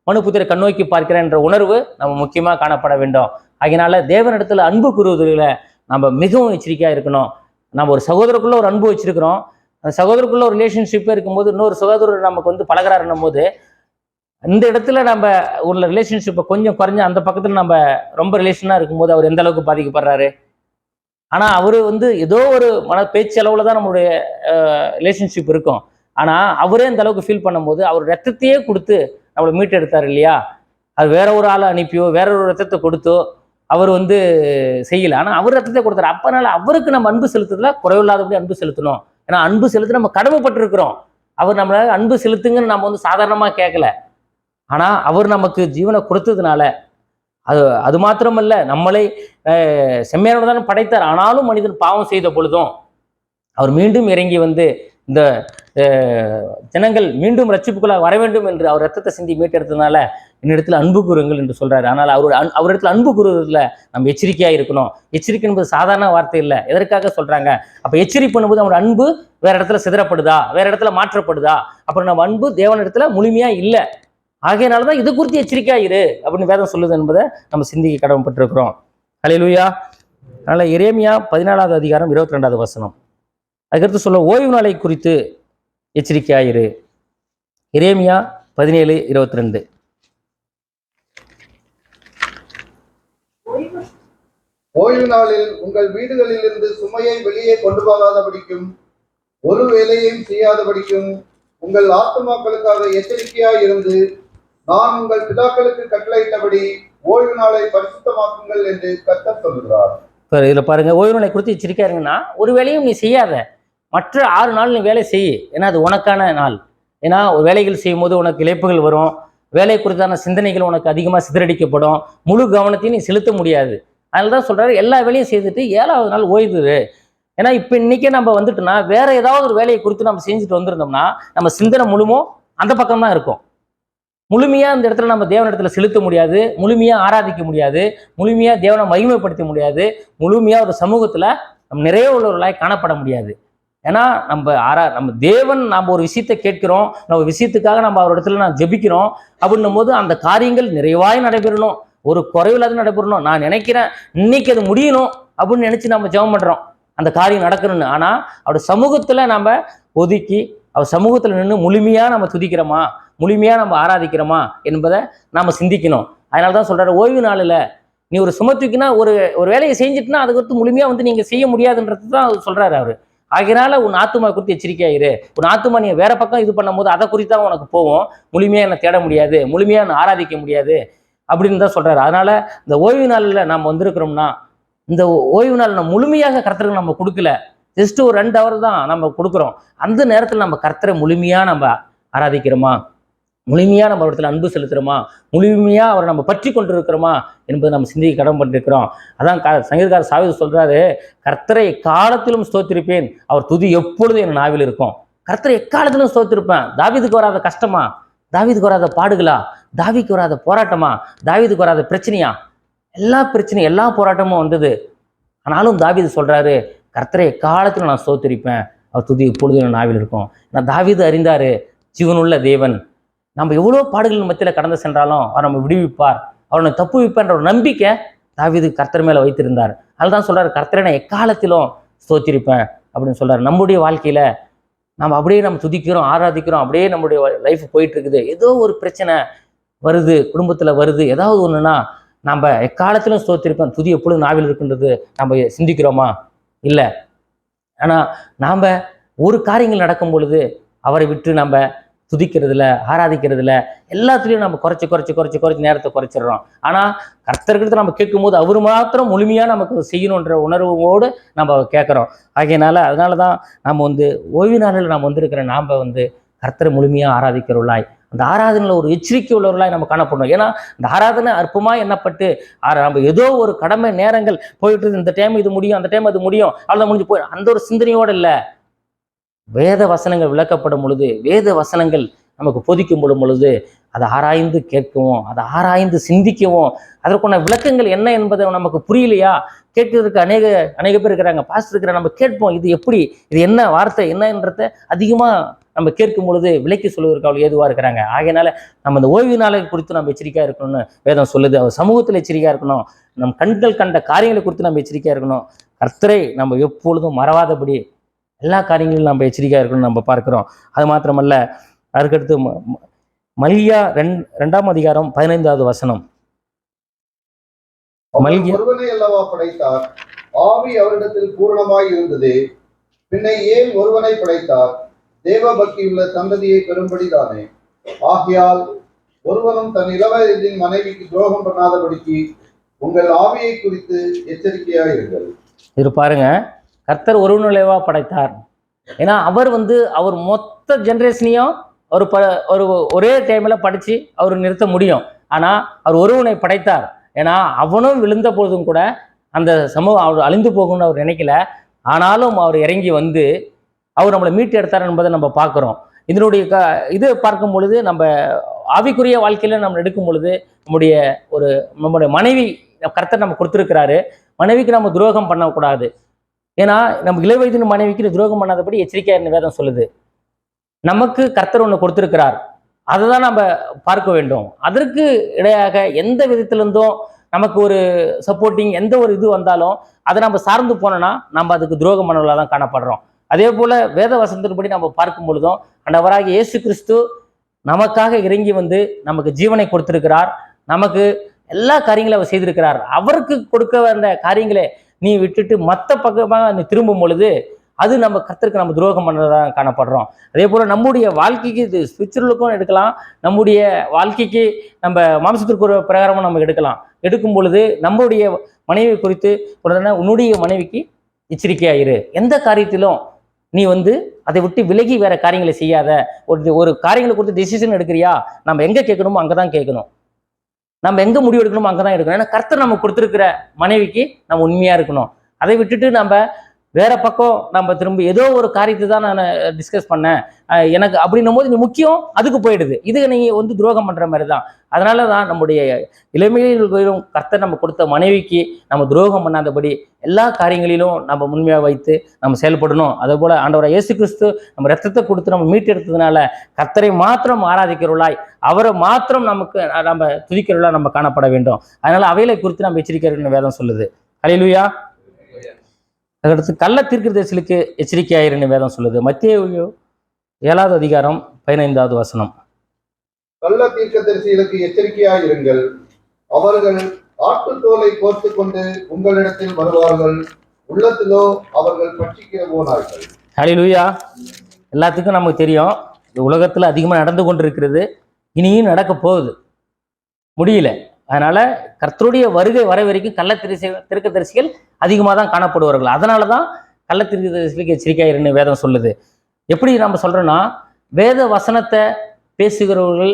மனுபுத்திரை கண்ணோக்கி பார்க்கிறேன் என்ற உணர்வு நம்ம முக்கியமாக காணப்பட வேண்டும். அதனால தேவனிடத்துல அன்பு கூறுவதில் நம்ம மிகவும் எச்சரிக்கையாக இருக்கணும். நம்ம ஒரு சகோதரருக்குள்ள ஒரு அன்பு வச்சிருக்கிறோம், அந்த சகோதரருக்குள்ள ஒரு ரிலேஷன்ஷிப்பே இருக்கும்போது இன்னொரு சகோதரர் நமக்கு வந்து பழகிறாருன்னும் போது இந்த இடத்துல நம்ம உள்ள ரிலேஷன்ஷிப்பை கொஞ்சம் குறைஞ்ச அந்த பக்கத்தில் நம்ம ரொம்ப ரிலேஷனாக இருக்கும்போது அவர் எந்த அளவுக்கு பாதிக்கப்படுறாரு. ஆனால் அவர் வந்து ஏதோ ஒரு பேச்சளவில் தான் நம்மளுடைய ரிலேஷன்ஷிப் இருக்கும். ஆனால் அவரே இந்த அளவுக்கு ஃபீல் பண்ணும்போது அவர் ரத்தத்தையே கொடுத்து நம்மளை மீட்டு எடுத்தார் இல்லையா. அது வேற ஒரு ஆளை அனுப்பியோ வேற ஒரு ரத்தத்தை கொடுத்தோ அவர் வந்து செய்யலை. ஆனால் அவர் ரத்தத்தை கொடுத்தாரு. அப்பனால அவருக்கு நம்ம அன்பு செலுத்துறதுல குறைவில்லாதபடி அன்பு செலுத்தணும். ஏன்னா அன்பு செலுத்த நம்ம கடமைப்பட்டிருக்கிறோம். அவர் நம்மள அன்பு செலுத்துங்கன்னு நம்ம வந்து சாதாரணமாக கேட்கல. ஆனால் அவர் நமக்கு ஜீவனை கொடுத்ததுனால அது மாத்திரமல்ல, நம்மளை செம்மையானோட தானே படைத்தார். ஆனாலும் மனிதன் பாவம் செய்த பொழுதும் அவர் மீண்டும் இறங்கி வந்து இந்த ஜனங்கள் மீண்டும் ரட்சிப்புக்குள்ளாக வர வேண்டும் என்று அவர் ரத்தத்தை சிந்தி மீட்டெடுத்ததுனால என்னிடத்துல அன்பு கூறுங்கள் என்று சொல்றாரு. ஆனால் அவரிடத்துல அன்பு கூறுவதில் நம்ம எச்சரிக்கையாக இருக்கணும். எச்சரிக்கை என்பது சாதாரண வார்த்தை இல்லை. எதற்காக சொல்றாங்க? அப்போ எச்சரிக்கை பண்ணும்போது அவனோட அன்பு வேற இடத்துல சிதறப்படுதா, வேற இடத்துல மாற்றப்படுதா? அப்புறம் நம்ம அன்பு தேவனிடத்துல முழுமையா இல்லை. ஆகையினாலதான் இது குறித்து எச்சரிக்கையா இரு அப்படின்னு வேதம் சொல்லுது என்பதை நம்ம சிந்திக்க கடமைப்பட்டிருக்கிறோம். ஹல்லேலூயா. அதனால எரேமியா 14வது அதிகாரம் 22வது வசனம். அதுக்கடுத்து சொல்ல ஓய்வு நாளை குறித்து எச்சரிக்கையாயிரு. எரேமியா 17:22. ஓய்வு நாளில் உங்கள் வீடுகளிலிருந்து சுமையை வெளியே கொண்டு போகாதபடிக்கும் ஒரு வேலையையும் செய்யாதபடிக்கும் உங்கள் ஆத்துமாக்களுக்காக எச்சரிக்கையாய் இருந்து நான் உங்கள் பிதாக்களுக்கு கட்டளையிட்டபடி ஓய்வு நாளை பரிசுத்தமாக்குங்கள் என்று கர்த்தர் சொல்கிறார். இதுல பாருங்க, ஓய்வு நாளை குறித்து எச்சரிக்கையா இருங்கன்னா ஒரு வேலையும் நீ செய்யாத, மற்ற 6 நாள் நீ வேலை செய். ஏன்னா அது உனக்கான நாள். ஏன்னா வேலைகள் செய்யும் போது உனக்கு இழப்புகள் வரும், வேலை குறித்தான சிந்தனைகள் உனக்கு அதிகமாக சிதறடிக்கப்படும், முழு கவனத்தையும் நீ செலுத்த முடியாது. அதனால தான் சொல்றாரு எல்லா வேலையும் செய்துட்டு 7வது நாள் ஓய்வு. ஏன்னா இப்போ இன்னைக்கே நம்ம வந்துட்டோம்னா வேற ஏதாவது ஒரு வேலையை குறித்து நம்ம செஞ்சுட்டு வந்திருந்தோம்னா நம்ம சிந்தனை முழுமும் அந்த பக்கம் தான் இருக்கும். முழுமையா இந்த இடத்துல நம்ம தேவனிடத்துல செலுத்த முடியாது, முழுமையா ஆராதிக்க முடியாது, முழுமையா தேவனை மகிமைப்படுத்த முடியாது, முழுமையா ஒரு சமூகத்துல நம்ம நிறைய உள்ளவர்களாய் காணப்பட முடியாது. ஏன்னா நம்ம தேவன் நம்ம ஒரு விஷயத்தை கேட்கிறோம், நம்ம விஷயத்துக்காக நம்ம அவரிடத்துல நான் ஜெபிக்கிறோம் அப்படின்னும் போது அந்த காரியங்கள் நிறைவாய் நடைபெறணும், ஒரு குறைவில்லாத நடைபெறணும். நான் நினைக்கிறேன் இன்னைக்கு அது முடியணும் அப்படின்னு நினைச்சு நம்ம ஜெபம் பண்றோம் அந்த காரியம் நடக்கணும்னு. ஆனா அவருடைய சமூகத்துல நம்ம ஒதுக்கி அவர் சமூகத்துல நின்று முழுமையா நம்ம துதிக்கிறோமா, முழுமையா நம்ம ஆராதிக்கிறோமா என்பதை நாம சிந்திக்கணும். அதனாலதான் சொல்றாரு ஓய்வு நாளில் நீ ஒரு சுமத்துக்குன்னா ஒரு வேலையை செஞ்சுட்டுனா அதை குறித்து முழுமையா வந்து நீங்க செய்ய முடியாதுன்றது தான் சொல்றாரு அவரு. ஆகையினால உன் ஆத்துமா குறித்து எச்சரிக்கையாயிரு. உன் ஆத்துமா நீ வேற பக்கம் இது பண்ணும் போது அதை குறித்தான் உனக்கு போவோம், முழுமையா என்னை தேட முடியாது, முழுமையா என்னை ஆராதிக்க முடியாது அப்படின்னு தான் சொல்றாரு. அதனால இந்த ஓய்வு நாளில் நம்ம வந்திருக்கிறோம்னா இந்த ஓய்வு நாள் நம்ம முழுமையாக கர்த்தருக்கு நம்ம கொடுக்கல, ஜஸ்ட் ஒரு 2 hour தான் நம்ம கொடுக்குறோம். அந்த நேரத்தில் நம்ம கர்த்தரை முழுமையா நம்ம ஆராதிக்கிறோமா, முழுமையா நம்ம இடத்துல அன்பு செலுத்துறோமா, முழுமையா அவரை நம்ம பற்றி கொண்டு இருக்கிறோமா என்பதை நம்ம சிந்திக்க கடமைப்பட்டிருக்கிறோம். அதான் சங்கீதக்காரர் தாவீது சொல்றாரு, கர்த்தரை எக்காலத்திலும் ஸ்தோத்திரிப்பேன், அவர் துதி எப்பொழுதும் என் நாவில் இருக்கும். கர்த்தரை எக்காலத்திலும் ஸ்தோத்திருப்பேன். தாவீதுக்கு வராத கஷ்டமா, தாவீதுக்கு வராத பாடுகளா, தாவீதுக்கு வராத போராட்டமா, தாவீதுக்கு வராத பிரச்சனையா, எல்லா பிரச்சனையும் எல்லா போராட்டமும் வந்தது. ஆனாலும் தாவீது சொல்றாரு, கர்த்தரை எக்காலத்திலும் நான் ஸ்தோத்திரிப்பேன், அவர் துதி எப்பொழுதும் என் நாவில் இருக்கும். நான் தாவீது அறிந்தாரு ஜீவனுள்ள தேவன் நம்ம எவ்வளோ பாடுகளின் மத்தியில் கடந்து சென்றாலும் அவர் நம்ம விடுவிப்பார், அவரை தப்பு வைப்பார்ன்ற ஒரு நம்பிக்கை தாவீது கர்த்தர் மேலே வைத்திருந்தார். அதுதான் சொல்றாரு, கர்த்தரை நான் எக்காலத்திலும் ஸ்தோத்திரிப்பேன் அப்படின்னு சொல்றாரு. நம்முடைய வாழ்க்கையில நம்ம அப்படியே நம்ம துதிக்கிறோம், ஆராதிக்கிறோம், அப்படியே நம்முடைய லைஃப் போயிட்டு இருக்குது. ஏதோ ஒரு பிரச்சனை வருது, குடும்பத்துல வருது, ஏதாவது ஒண்ணுன்னா நம்ம எக்காலத்திலும் ஸ்தோத்திரிப்பேன், துதி எப்பொழுதும் நாவில் இருக்குன்றது நம்ம சிந்திக்கிறோமா? இல்லை. ஆனா நாம ஒரு காரியங்கள் நடக்கும் பொழுது அவரை விட்டு நம்ம துதிக்கிறதுல ஆராதிக்கிறதுல எல்லாத்துலேயும் நம்ம குறைச்சி நேரத்தை குறைச்சிடுறோம். ஆனால் கர்த்தர்கிட்ட நம்ம கேட்கும்போது அவர் மாத்திரம் முழுமையாக நமக்கு செய்யணுன்ற உணர்வோடு நம்ம கேட்குறோம். அதனால தான் நம்ம வந்து ஓய்வு நாளில் நம்ம வந்திருக்கிற நாம் வந்து கர்த்தரை முழுமையாக ஆராதிக்கிறவர்களாய், அந்த ஆராதனையில் ஒரு எச்சரிக்கை உள்ளவர்களாய் நம்ம காணப்படணும். ஏன்னா இந்த ஆராதனை அற்பமாக எண்ணப்பட்டு நம்ம ஏதோ ஒரு கடமை நேரங்கள் போயிட்டு இந்த டைம் இது முடியும், அந்த டைம் அது முடியும், அவ்வளோ முடிஞ்சு போய் அந்த ஒரு சிந்தனையோடு இல்லை. வேத வசனங்கள் விளக்கப்படும் பொழுது, வேத வசனங்கள் நமக்கு போதிக்கும் பொழுது அதை ஆராய்ந்து கேட்கவும், அதை ஆராய்ந்து சிந்திக்கவும், அதற்கான விளக்கங்கள் என்ன என்பதை நமக்கு புரியலையா, கேட்கறதுக்கு அநேக பேர் இருக்கிறாங்க, பாஸ்டர் இருக்கிற, நம்ம கேட்போம் இது எப்படி, இது என்ன வார்த்தை என்னன்றத அதிகமாக நம்ம கேட்கும் பொழுது விலைக்கு சொல்வதற்கு அவள் ஏதுவாக இருக்கிறாங்க. ஆகையினால நம்ம இந்த ஓய்வு நாளை குறித்து நம்ம எச்சரிக்கையாக இருக்கணும்னு வேதம் சொல்லுது. அவர் சமூகத்தில் எச்சரிக்கையாக இருக்கணும். நம் கண்கள் கண்ட காரியங்களை குறித்து நம்ம எச்சரிக்கையாக இருக்கணும். கர்த்தரை நம்ம எப்பொழுதும் மறவாதபடி எல்லா காரியங்களிலும் நம்ம எச்சரிக்கையாக இருக்கணும்னு நம்ம பார்க்கிறோம். அது மாத்திரமல்ல, அதுக்கடுத்து மல்கியா 2ஆம் அதிகாரம் 15வது வசனம். அவர் ஒருவனை அல்லவா படைத்தார், ஆவி அவரிடத்தில் பூரணமாய் இருந்தது, பின்னை ஏன் ஒருவனை படைத்தார், தேவ பக்தியுள்ள சந்ததியை பெறும்படிதானே. ஆகையால் ஒருவனும் தன் இளவயதின் மனைவிக்கு துரோகம் பண்ணாதபடிக்கு உங்கள் ஆவியை குறித்து எச்சரிக்கையாயிருங்கள். இது பாருங்க, கர்த்தர் ஒருவனுலேவா படைத்தார். ஏன்னா அவர் அவர் மொத்த ஜென்ரேஷனையும் ஒரு ஒரே டைமில் படித்து அவர் நிறுத்த முடியும். ஆனால் அவர் ஒருவனை படைத்தார். ஏன்னா அவனும் விழுந்த போதும் கூட அந்த சமூகம் அவர் அழிந்து போகும்னு அவர் நினைக்கல. ஆனாலும் அவர் இறங்கி அவர் நம்மளை மீட்டு எடுத்தார் என்பதை நம்ம பார்க்குறோம். இதனுடைய இது பார்க்கும் பொழுது நம்ம ஆவிக்குரிய வாழ்க்கையில் நம்ம எடுக்கும் பொழுது நம்முடைய மனைவி கர்த்தர் நம்ம கொடுத்துருக்கிறாரு. மனைவிக்கு நம்ம துரோகம் பண்ணக்கூடாது. ஏன்னா நம்ம இளவயதின் மனைவிக்கு துரோகம் பண்ணாதபடி எச்சரிக்கையாக வேதம் சொல்லுது. நமக்கு கர்த்தர் ஒன்று கொடுத்துருக்கிறார், அதை தான் நம்ம பார்க்க வேண்டும். அதற்கு இடையாக எந்த விதத்திலிருந்தும் நமக்கு ஒரு சப்போர்ட்டிங் எந்த ஒரு இது வந்தாலும் அதை நம்ம சார்ந்து போனோம்னா நம்ம அதுக்கு துரோகம் பண்ணவர்களாக தான் காணப்படுறோம். அதே போல் வேத வசனத்தின்படி நம்ம பார்க்கும் பொழுதும் ஆண்டவராகிய இயேசு கிறிஸ்து நமக்காக இறங்கி நமக்கு ஜீவனை கொடுத்திருக்கிறார். நமக்கு எல்லா காரியங்களும் அவர் செய்திருக்கிறார். அவருக்கு கொடுக்க வந்த காரியங்களை நீ விட்டுட்டு மற்ற பக்கமாக நீ திரும்பும் பொழுது அது நம்ம கர்த்தருக்கு நம்ம துரோகம் பண்ணுறதாக காணப்படுறோம். அதே போல் நம்முடைய வாழ்க்கைக்கு இது ஸ்பிரிச்சுவலுக்கும் எடுக்கலாம், நம்முடைய வாழ்க்கைக்கு நம்ம மாம்சத்திற்கு ஒரு பிரகாரமும் நம்ம எடுக்கும் பொழுது நம்முடைய மனைவி குறித்து உன்னுடைய மனைவிக்கு எச்சரிக்கையாயிரு. எந்த காரியத்திலும் நீ அதை விட்டு விலகி வேற காரியங்களை செய்யாத. ஒரு காரியங்களை குறித்து டெசிஷன் எடுக்கிறியா, நம்ம எங்கே கேட்கணுமோ அங்கே தான் கேட்கணும், நம்ம எங்கே முடிவு எடுக்கணுமோ அங்கே தான் எடுக்கணும். ஏன்னா கர்த்தர் நம்ம கொடுத்துருக்கிற மனைவிக்கு நம்ம உண்மையாக இருக்கணும். அதை விட்டுட்டு நம்ம வேற பக்கம் நம்ம திரும்ப ஏதோ ஒரு காரியத்தை தான் நான் டிஸ்கஸ் பண்ணேன் எனக்கு அப்படின்னும் போது நீ முக்கியம் அதுக்கு போயிடுது. இது நீங்க துரோகம் பண்ற மாதிரி தான். அதனால தான் நம்முடைய இளமையிலும் கர்த்தர் நம்ம கொடுத்த மனைவிக்கு நம்ம துரோகம் பண்ணாதபடி எல்லா காரியங்களிலும் நம்ம உண்மையாக வைத்து நம்ம செயல்படணும். அதே போல ஆண்டவராகிய இயேசு கிறிஸ்து நம்ம ரத்தத்தை கொடுத்து நம்ம மீட்டெடுத்ததுனால கர்த்தரை மாத்திரம் ஆராதிக்கிறவர்களாய் அவரை மாத்திரம் நம்ம துதிக்கிறவர்களாக நம்ம காணப்பட வேண்டும். அதனால அவைகளை குறித்து நம்ம எச்சரிக்கைன்னு வேதம் சொல்லுது. அல்லேலூயா. அதுக்கடுத்து கள்ள தீர்க்கதரிசிகளுக்கு எச்சரிக்கையாயிருன்னு வேதம் சொல்லுது. மத்தேயு 7வது அதிகாரம் 15வது வசனம். கள்ள தீர்க்கதரிசிகளுக்கு எச்சரிக்கையாயிருங்கள், அவர்கள் ஆட்டுத்தோலை கோர்த்து கொண்டு உங்களிடத்தில் வருவார்கள், உள்ளத்திலோ அவர்கள் பட்சிக்கிற போனார்கள். அல்லேலூயா. எல்லாத்துக்கும் நமக்கு தெரியும், இந்த உலகத்தில் அதிகமாக நடந்து கொண்டிருக்கிறது, இனியும் நடக்க போகுது, முடியல. அதனால கர்த்தருடைய வருகை வர வரைக்கும் கள்ள தீர்க்கதரிசிகள் அதிகமாக தான் காணப்படுவார்கள். அதனால தான் கள்ள தீர்க்கதரிசிகளுக்கு எச்சரிக்கையாயிருன்னு வேதம் சொல்லுது. எப்படி நம்ம சொல்றோம்னா, வேத வசனத்தை பேசுகிறவர்கள்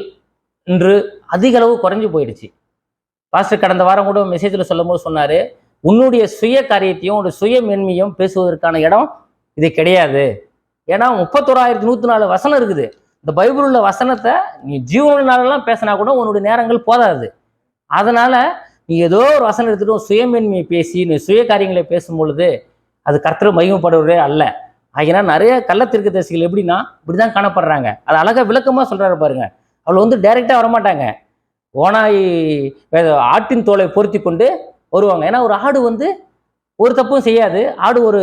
இன்று அதிக அளவு குறைஞ்சு போயிடுச்சு. பாஸ்டர் கடந்த வாரம் கூட மெசேஜில் சொல்லும் போது சொன்னாரு, உன்னுடைய சுய காரியத்தையும் உன்னுடைய சுய மேன்மையும் பேசுவதற்கான இடம் இது கிடையாது. ஏன்னா 31,104 வசனம் இருக்குது. இந்த பைபிள் உள்ள வசனத்தை நீ ஜீவனாலெல்லாம் பேசினா கூட உன்னுடைய நேரங்கள் போதாது. அதனால நீ ஏதோ ஒரு வசனம் எடுத்துட்டு சுயமேன்மையை பேசி நீ சுய காரியங்களை பேசும் பொழுது அது கர்த்தர் மகிமைப்படுவதே அல்ல. ஆகினா நிறைய கள்ள தீர்க்கதரிசிகள் எப்படின்னா இப்படிதான் காணப்படுறாங்க. அது அழகா விளக்கமா சொல்றாரு பாருங்க. அவள் டைரக்டா வரமாட்டாங்க, ஓனாய் ஆட்டின் தோலை பொருத்தி கொண்டு வருவாங்க. ஏன்னா ஒரு ஆடு ஒரு தப்பும் செய்யாது. ஆடு ஒரு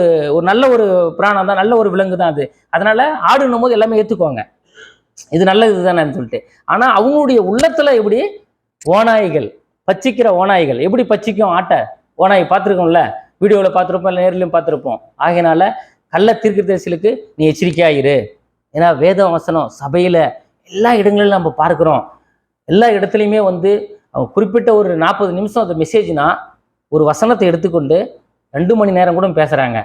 நல்ல ஒரு பிராணம் தான், நல்ல ஒரு விலங்கு தான் அது. அதனால ஆடுன்னும் போது எல்லாமே ஏற்றுக்குவாங்க, இது நல்லது தானேன்னு சொல்லிட்டு. ஆனால் அவங்களுடைய உள்ளத்துல எப்படி ஓநாய்கள் பச்சிக்கிற ஓநாய்கள் எப்படி பச்சிக்கும் ஆட்டை, ஓநாய் பார்த்துருக்கோம்ல, வீடியோவில் பார்த்துருப்போம், இல்லை நேர்லையும் பார்த்துருப்போம். ஆகையினால கள்ள தீர்க்கதரிசிகளுக்கு நீ எச்சரிக்கையாயிரு. ஏன்னா வேத வசனம் சபையில் எல்லா இடங்களிலும் நம்ம பார்க்குறோம். எல்லா இடத்துலையுமே குறிப்பிட்ட ஒரு 40 நிமிஷம் அந்த மெசேஜ்னா ஒரு வசனத்தை எடுத்துக்கொண்டு 2 மணி நேரம் கூட பேசுகிறாங்க.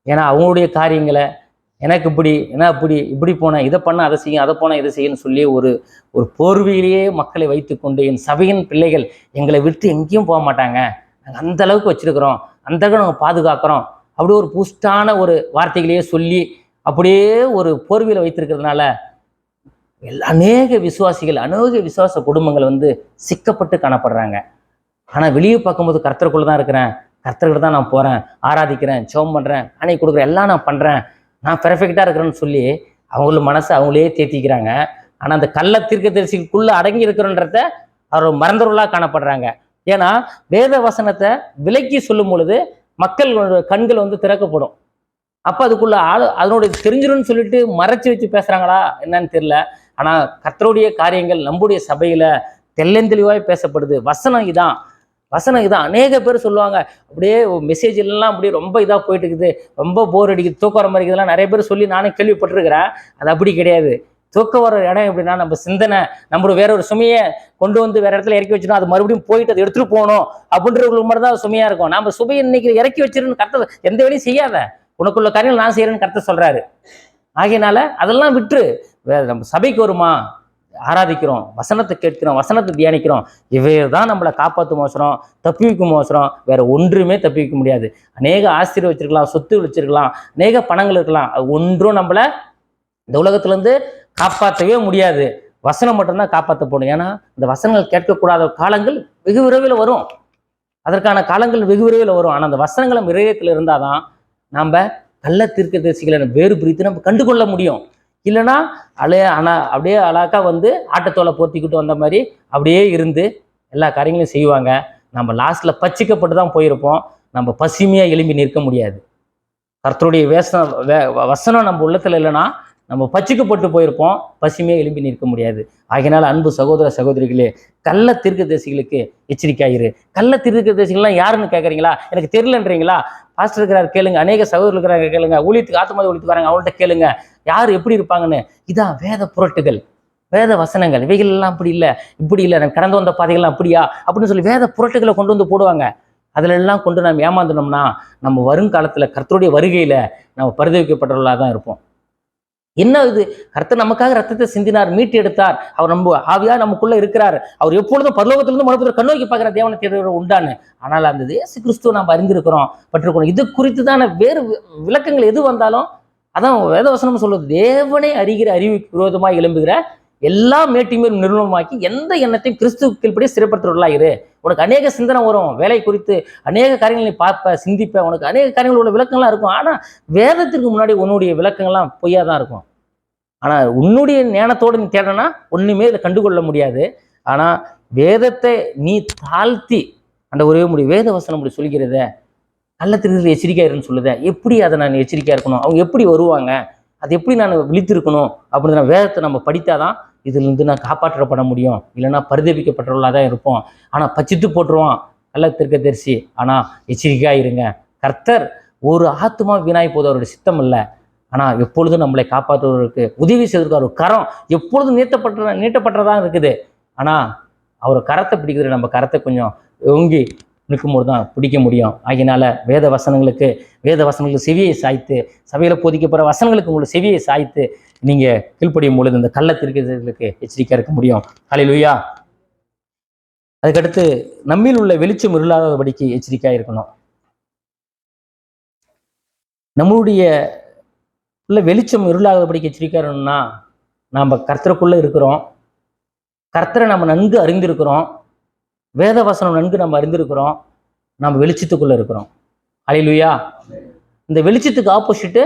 ஏன்னா அவங்களுடைய காரியங்களை எனக்கு இப்படி போனேன், இதை பண்ண அதை செய்யும், அதை போனால் இதை செய்யணும்னு சொல்லி ஒரு போர்வையிலேயே மக்களை வைத்துக்கொண்டு என் சபையின் பிள்ளைகள் எங்களை விட்டு எங்கேயும் போக மாட்டாங்க, நாங்கள் அந்த அளவுக்கு வச்சிருக்கிறோம், அந்த அளவுக்கு நாங்கள் பாதுகாக்கிறோம், அப்படியே ஒரு பூஸ்டான ஒரு வார்த்தைகளையே சொல்லி அப்படியே ஒரு போர்வையில் வைத்திருக்கிறதுனால அநேக விசுவாச குடும்பங்கள் சிக்கப்பட்டு காணப்படுறாங்க. ஆனால் வெளியே பார்க்கும்போது கர்த்தருக்குள்ள தான் இருக்கிறேன், கர்த்தர்கிட்ட தான் நான் போகிறேன், ஆராதிக்கிறேன், ஜெபம் பண்ணுறேன், அன்னைக்கு கொடுக்குறேன், எல்லாம் நான் பண்ணுறேன், நான் பெர்ஃபெக்டாக இருக்கிறேன்னு சொல்லி அவங்கள மனசை அவங்களே தேத்திக்கிறாங்க. ஆனால் அந்த கள்ள தீர்க்கதரிசிக்குள்ளே அடங்கி இருக்கிறன்றத அவர் மறந்தவர்களாக காணப்படுறாங்க. ஏன்னா வேத வசனத்தை விலக்கி சொல்லும் பொழுது மக்களோட கண்கள் வந்து திறக்கப்படும். அப்போ அதுக்குள்ள அதனுடைய தெரிஞ்சிடும்னு சொல்லிட்டு மறைச்சி வச்சு பேசுகிறாங்களா என்னன்னு தெரியல. ஆனால் கர்த்தருடைய காரியங்கள் நம்முடைய சபையில் தெள்ளந்தெளிவாய் பேசப்படுது. வசனம் இதான். அநேக பேர் சொல்லுவாங்க, அப்படியே மெசேஜ் எல்லாம் அப்படியே ரொம்ப இதாக போயிட்டு இருக்குது, ரொம்ப போர் அடிக்குது, தூக்கம் வர மாதிரி இருக்குதுலாம் நிறைய பேர் சொல்லி நானே கேள்விப்பட்டிருக்கிறேன். அது அப்படி கிடையாது. தூக்கம் வர இடம் எப்படின்னா, நம்ம சிந்தனை நம்மளோட வேற ஒரு சுமையை கொண்டு வந்து வேற இடத்துல இறக்கி வச்சிடும், அது மறுபடியும் போயிட்டு அதை எடுத்துட்டு போகணும் அப்படின்றவங்களுக்கு மட்டும் தான் சுமையா இருக்கும். நம்ம சுமையை இன்னைக்கு இறக்கி வச்சிருன்னு கர்த்தர் எந்த வேலையும் செய்யாத, உனக்குள்ள காரியங்கள் நான் செய்யறேன்னு கர்த்தர் சொல்றாரு. ஆகையினால அதெல்லாம் விட்டு நம்ம சபைக்கு வருமா, ஆராதிக்கிறோம், வசனத்தை கேட்கிறோம், வசனத்தை தியானிக்கிறோம், இவைதான் நம்மளை காப்பாற்றும் அவசரம், தப்பி வைக்கும் அவசரம். வேற ஒன்றுமே தப்பி வைக்க முடியாது. அநேக ஆசிரியர் வச்சிருக்கலாம், சொத்து வச்சிருக்கலாம், அநேக பணங்கள் இருக்கலாம், அது ஒன்றும் நம்மள இந்த உலகத்திலேருந்து காப்பாற்றவே முடியாது. வசனம் மட்டும்தான் காப்பாற்றப்படும். ஏன்னா இந்த வசனங்கள் கேட்கக்கூடாத காலங்கள் வெகு விரைவில் வரும். அதற்கான காலங்கள் வெகு விரைவில் வரும். ஆனால் அந்த வசனங்களை இதயத்தில் இருந்தால் தான் நாம் கள்ள தீர்க்கதரிசிகளை வேறு பிரித்து நம்ம கண்டுகொள்ள முடியும். இல்லைன்னா அப்படியே அழகா வந்து ஆட்டத்தோலை போர்த்திக்கிட்டு வந்த மாதிரி அப்படியே இருந்து எல்லா காரியங்களையும் செய்வாங்க. நம்ம லாஸ்ட்ல பச்சிக்கப்பட்டு தான் போயிருப்போம். நம்ம பசுமையாக எழும்பி நிற்க முடியாது. கர்த்தருடைய வசனம் நம்ம உள்ளத்துல இல்லைன்னா நம்ம பச்சிக்கப்பட்டு போயிருப்போம், பசுமையாக எழும்பி நிற்க முடியாது. ஆகையினால அன்பு சகோதர சகோதரிகளே, கள்ள தீர்க்கதரிசிகளுக்கு எச்சரிக்கையாயிரு. கள்ள தீர்க்கதரிசிகள்லாம் யாருன்னு கேட்குறீங்களா, எனக்கு தெரியலன்றீங்களா, பாஸ்டர் இருக்கிறார் கேளுங்க, அநேக சகோதரர்கள் இருக்கிறாங்க கேளுங்க, ஊழியத்துக்கு ஆத்மாவை ஊழியத்துக்கு வராங்க அவங்கள்ட்ட கேளுங்க யார் எப்படி இருப்பாங்கன்னு. இதான் வேத புரட்டுகள், வேத வசனங்கள். இவைகள் எல்லாம் அப்படி இல்லை, இப்படி இல்லை, நம்ம கடந்து வந்த பாதைகள்லாம் அப்படியா அப்படின்னு சொல்லி வேத புரட்டுகளை கொண்டு வந்து போடுவாங்க. அதில் எல்லாம் கொண்டு நம்ம ஏமாந்தோம்னா நம்ம வருங்காலத்தில் கர்த்தருடைய வருகையில் நம்ம பரிதவிக்கப்பட்டவர்களாக தான் இருப்போம். என்ன இது, கர்த்தர் நமக்காக ரத்தத்தை சிந்தினார், மீட்டு எடுத்தார், அவர் நம்ம ஆவியா நமக்குள்ள இருக்கிறார், அவர் எப்பொழுதும் பரலோகத்திலிருந்து மறுபடியும் கண்ணோக்கி பார்க்குற தேவனை தேடுறவர் உண்டான்னு. ஆனால் அந்த இயேசு கிறிஸ்துவ நம்ம அறிந்திருக்கிறோம், பற்றிருக்கணும். இது குறித்து தானே வேறு விளக்கங்கள் எது வந்தாலும் அதான் வேதவசனம் சொல்லுது, தேவனை அறிகிற அறிவுக்கு விரோதமாக எழும்புகிற எல்லா மேட்டியும் நிர்மூலமாக்கி எந்த எண்ணத்தையும் கிறிஸ்துவுக்குள்படி சிறைப்படுத்துறவர்களாயிரு. உனக்கு அநேக சிந்தனை வரும், வேலை குறித்து அநேக காரியங்களை பார்ப்ப சிந்திப்ப, உனக்கு அநேக காரியங்களோட விளக்கங்கள்லாம் இருக்கும். ஆனால் வேதத்திற்கு முன்னாடி உன்னுடைய விளக்கங்கள்லாம் பொய்யா தான் இருக்கும். ஆனால் உன்னுடைய ஞானத்தோடு நீ தேடனா ஒன்றுமே இதை கண்டுகொள்ள முடியாது. ஆனால் வேதத்தை நீ தாழ்த்தி அந்த ஒரே முடியும் வேத வசனம் அப்படி சொல்லிக்கிறத கள்ளத்திற்கு எச்சரிக்கையா இருக்குன்னு சொல்லுத, எப்படி அதை நான் எச்சரிக்கையா இருக்கணும், அவங்க எப்படி வருவாங்க, அது எப்படி நான் விழித்திருக்கணும் அப்படின்னு வேதத்தை நம்ம படித்தாதான் இதுலேருந்து நான் காப்பாற்றப்பட முடியும். இல்லைன்னா பரிதபிக்கப்பட்டவர்களாக தான் இருப்போம். ஆனால் பச்சித்து போட்டுருவான் கள்ள தீர்க்கதரிசி. ஆனால் எச்சரிக்கையா இருங்க. கர்த்தர் ஒரு ஆத்மா வீணாய் போது அவருடைய சித்தம் இல்லை. ஆனால் எப்பொழுதும் நம்மளை காப்பாற்றுவதற்கு உதவி செய்வதற்கு ஒரு கரம் எப்பொழுதும் நீட்டப்பட்டதான் இருக்குது. ஆனால் அவர் கரத்தை பிடிக்கிறது நம்ம கரத்தை கொஞ்சம் ஓங்கி நிற்கும்போது தான் பிடிக்க முடியும். ஆகினால வேத வசனங்களுக்கு செவியை சாய்த்து, சபையில் போதிக்கப்படுற வசனங்களுக்கு உங்களுக்கு செவியை சாய்த்து நீங்கள் கீழ்ப்படியும் பொழுது இந்த கள்ள தீர்க்கதரிசிகளுக்கு எச்சரிக்கையாக இருக்க முடியும். ஹல்லேலூயா. அதுக்கடுத்து நம்மில் உள்ள வெளிச்சம் இருளாதபடிக்கு எச்சரிக்கையாக இருக்கணும். நம்மளுடைய உள்ள வெளிச்சம் இருளாதபடிக்கு எச்சரிக்கையாக இருக்கணும்னா நாம் கர்த்தருக்குள்ளே இருக்கிறோம், கர்த்தரை நம்ம நன்கு அறிந்திருக்கிறோம், வேத வசனம் நன்கு நம்ம அறிந்திருக்கிறோம், நம்ம வெளிச்சத்துக்குள்ள இருக்கிறோம். ஹல்லேலூயா. இந்த வெளிச்சத்துக்கு ஆப்போசிட்டு